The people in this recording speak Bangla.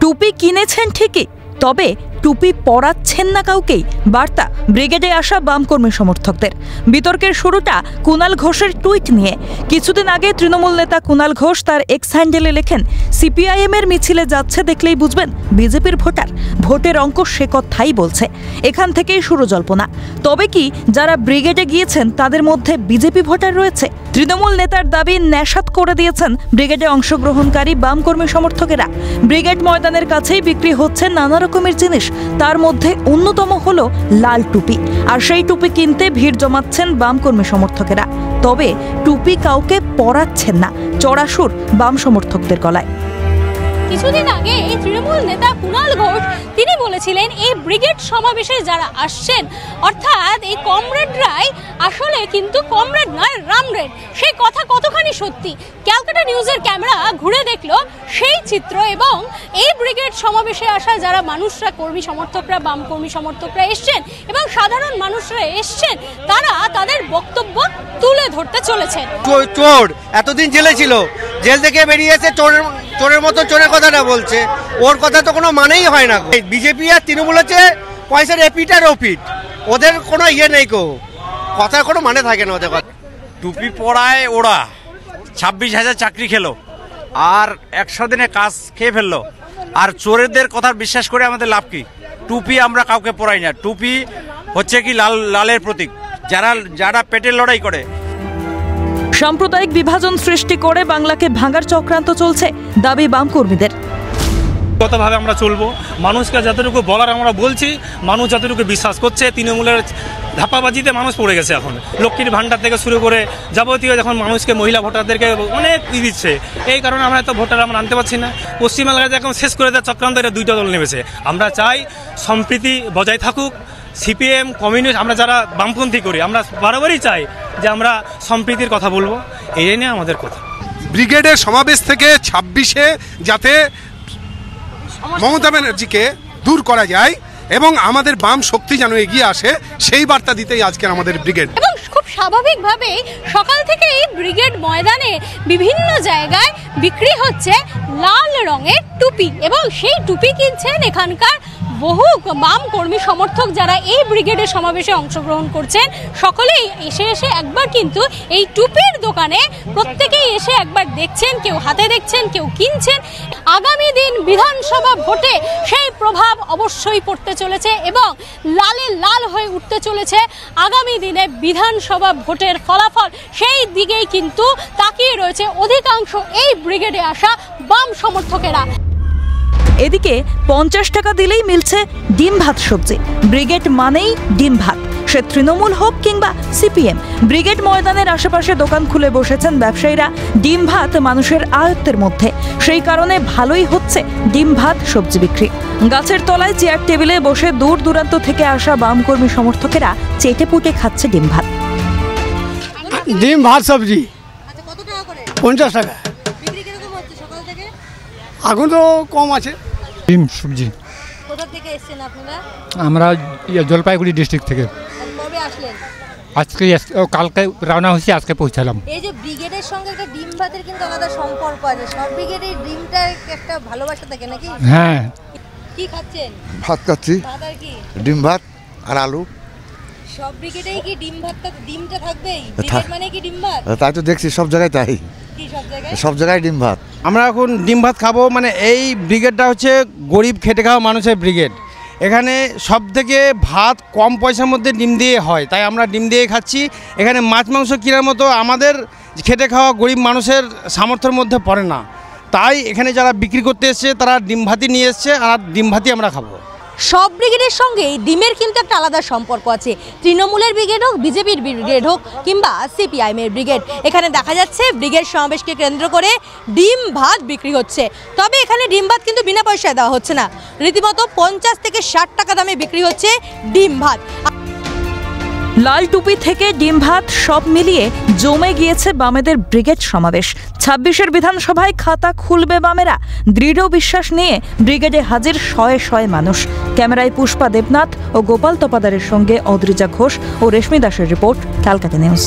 টুপি কিনেছেন ঠিকই, তবে টুপি পরাচ্ছেন না কাউকেই বার্তা ব্রিগেডে আসা বাম কর্মী সমর্থকদের। বিতর্কের শুরুটা কুণাল ঘোষের টুইট নিয়ে। কিছুদিন আগে তৃণমূল নেতা কুণাল ঘোষ তার এক্স হ্যান্ডেলে লেখেন, সিপিআইএম এর মিছিলে যাচ্ছে দেখলেই বুঝবেন বিজেপির ভোটার। ভোটের অঙ্ক সে কথাই বলছে। এখান থেকেই শুরু জল্পনা। তবে কি যারা ব্রিগেডে গিয়েছেন তাদের মধ্যে বিজেপি ভোটার রয়েছে? তৃণমূল নেতার দাবি ন্যাশাত করে দিয়েছেন ব্রিগেডে অংশগ্রহণকারী বাম কর্মী সমর্থকেরা। ব্রিগেড ময়দানের কাছেই বিক্রি হচ্ছে নানা রকমের জিনিস, তার মধ্যে অন্যতম হলো লাল টুপি। আর সেই টুপি কিনতে ভিড় জমাচ্ছেন বাম কর্মী সমর্থকেরা। তবে টুপি কাউকে পরাচ্ছেন না, চড়া সুর বাম সমর্থকদের গলায়। কিছুদিন আগে তৃণমূল নেতা কুণাল ঘোষ তিনি বলেছিলেন এই ব্রিগেড সমাবেশে যারা আসছেন অর্থাৎ এই কমরেডরাই আসলে কিন্তু কমরেড নয়, রামরেড। সেই কথা কতখানি সত্যি ক্যালকাটা নিউজের ক্যামেরা ঘুরে দেখলো সেই চিত্র, এবং এই ব্রিগেড সমাবেশে আসা যারা মানুষরা, কর্মী সমর্থকরা, বাম কর্মী সমর্থকরা এসছেন এবং সাধারণ মানুষরা এসছেন, তারা তাদের বক্তব্য তুলে ধরতে চলেছেন। চোর এতদিন জেলে ছিল, জেল থেকে বেরিয়েছে চোরের মতো চোরের কথাটা বলছে, ওর কথা তো কোনো মানেই হয় না। বিজেপি আর তৃণমূল হচ্ছে পয়সার এপিট আর ওপিট, ওদের কোনো ইয়ে নেই, কথার কোনো মানে থাকে না ওদের কথা। টুপি পড়ায় ওরা 26,000 চাকরি খেলো আর 100 দিনে কাজ খেয়ে ফেললো, আর চোরেদের কথা বিশ্বাস করে আমাদের লাভ কি? টুপি আমরা কাউকে পরাই না। টুপি হচ্ছে কি লালের প্রতীক, যারা পেটের লড়াই করে। সাম্প্রদায়িক বিভাজন সৃষ্টি করে বাংলাকে ভাঙার চক্রান্ত চলছে, দাবি বাম কর্মীদের। কতভাবে আমরা চলবো, মানুষকে যতটুকু বলার আমরা বলছি, মানুষ যতটুকু বিশ্বাস করছে। তৃণমূলের ধাপ্পাবাজিতে মানুষ পড়ে গেছে এখন। লক্ষ্মীর ভান্ডার থেকে শুরু করে যাবতীয় যখন মানুষকে, মহিলা ভোটারদেরকে অনেক দিচ্ছে, এই কারণে আমরা এত ভোটার আমরা আনতে পারছি না। পশ্চিমবাংলাতে এখন শেষ করে দেওয়ার চক্রান্ত এটা দুইটা দল নেমেছে। আমরা চাই সম্প্রীতি বজায় থাকুক। সিপিএম, কমিউনিস্ট, আমরা যারা বামপন্থী করি, আমরা বারবারই চাই যে আমরা সম্প্রীতির কথা বলবো, এই নিয়ে আমাদের কথা। ব্রিগেডের সমাবেশ থেকে 26-এ যাতে মমতা ব্যানার্জিকে দূর করা যায় এবং আমাদের বাম শক্তি যেন এগিয়ে আসে, সেই বার্তা দিতেই আজকের আমাদের ব্রিগেড। এবং খুব স্বাভাবিকভাবেই সকাল থেকে এই ব্রিগেড ময়দানে বিভিন্ন জায়গায় বিক্রি হচ্ছে লাল রঙের টুপি, এবং সেই টুপি কিনছেন এখানকার বহু বাম কর্মী সমর্থক যারা এই ব্রিগেডের সমাবেশে অংশগ্রহণ করছেন। সকলেই এসে একবার কিন্তু এই টুপির দোকানে প্রত্যেকেই এসে একবার দেখছেন, কেউ হাতে দেখছেন, কেউ কিনছেন। আগামী দিন বিধানসভা ভোটে সেই প্রভাব অবশ্যই পড়তে চলেছে এবং লালে লাল হয়ে উঠতে চলেছে আগামী দিনে বিধানসভা ভোটের ফলাফল। সেই দিকেই কিন্তু তাকিয়ে রয়েছে অধিকাংশ এই ব্রিগেডে আসা বাম সমর্থকেরা। এদিকে 50 টাকা দিলেই মিলছে ডিম ভাত সবজি। ব্রিগেড মানেই ডিম ভাত, সে তৃণমূল হোক কিংবা সিপিএম। ব্রিগেড ময়দানের আশেপাশে দোকান খুলে বসেছেন ব্যবসায়ীরা। ডিম ভাত মানুষের আয়ত্তের মধ্যে, সেই কারণে ভালোই হচ্ছে ডিম ভাত সবজি বিক্রি। গাছের তলায় চেয়ার টেবিলে বসে দূর দূরান্ত থেকে আসা বাম কর্মী সমর্থকেরা চেটে পুটে খাচ্ছে ডিম ভাত। ডিম ভাত সবজি 50 টাকা। এখন তো কম আছে। ডিম সবজি। কোথা থেকে এসেছেন আপনারা? আমরা জলপাইগুড়ি ডিস্ট্রিক্ট থেকে। কবে আসলেন? আজকে, কালকে রওনা হয়েছি, আজকে পৌঁছালাম। এই যে ব্রিগেডের সঙ্গে একটা ডিম ভাতের কিন্তু আলাদা সম্পর্ক আছে। সব ব্রিগেডের ডিমটা একটা ভালোবাসা থাকে নাকি? হ্যাঁ। কি খাচ্ছেন? ভাত খাচ্ছি। ভাত আর কি? ডিম ভাত আর আলু। সব ব্রিগেডেই কি ডিমটা থাকবেই? ব্রিগেড মানে কি ডিম ভাত? তাই তো দেখছি সব জায়গায় তাই। সব জায়গায় ডিম ভাত। আমরা এখন ডিম ভাত খাবো। মানে এই ব্রিগেডটা হচ্ছে গরিব খেটে খাওয়া মানুষের ব্রিগেড। এখানে সব থেকে ভাত কম পয়সার মধ্যে ডিম দিয়ে হয়, তাই আমরা ডিম দিয়ে খাচ্ছি। এখানে মাছ মাংস কেনার মতো আমাদের খেটে খাওয়া গরিব মানুষের সামর্থ্যের মধ্যে পড়ে না, তাই এখানে যারা বিক্রি করতে এসছে তারা ডিম ভাতই নিয়ে এসছে, আর ডিম ভাতই আমরা খাবো। সব ব্রিগেডের সঙ্গে ডিমের কিন্তু একটা আলাদা সম্পর্ক আছে। তৃণমূলের ব্রিগেড হোক, বিজেপির ব্রিগেড হোক কিংবা সিপিআইএমের ব্রিগেড, এখানে দেখা যাচ্ছে ব্রিগেড সমাবেশকে কেন্দ্র করে ডিম ভাত বিক্রি হচ্ছে। তবে এখানে ডিম ভাত কিন্তু বিনা পয়সায় দেওয়া হচ্ছে না, রীতিমতো 50 থেকে 60 টাকা দামে বিক্রি হচ্ছে ডিম ভাত। লাল টুপি থেকে ডিম ভাত সব মিলিয়ে জমে গিয়েছে বামেদের ব্রিগেড সমাবেশ। 26-এর বিধানসভায় খাতা খুলবে বামেরা, দৃঢ় বিশ্বাস নিয়ে ব্রিগেডে হাজির শয়ে শয়ে মানুষ। ক্যামেরায় পুষ্পা দেবনাথ ও গোপাল তপাদারের সঙ্গে অদ্রিজা ঘোষ ও রেশমি দাসের রিপোর্ট, ক্যালকাটা নিউজ।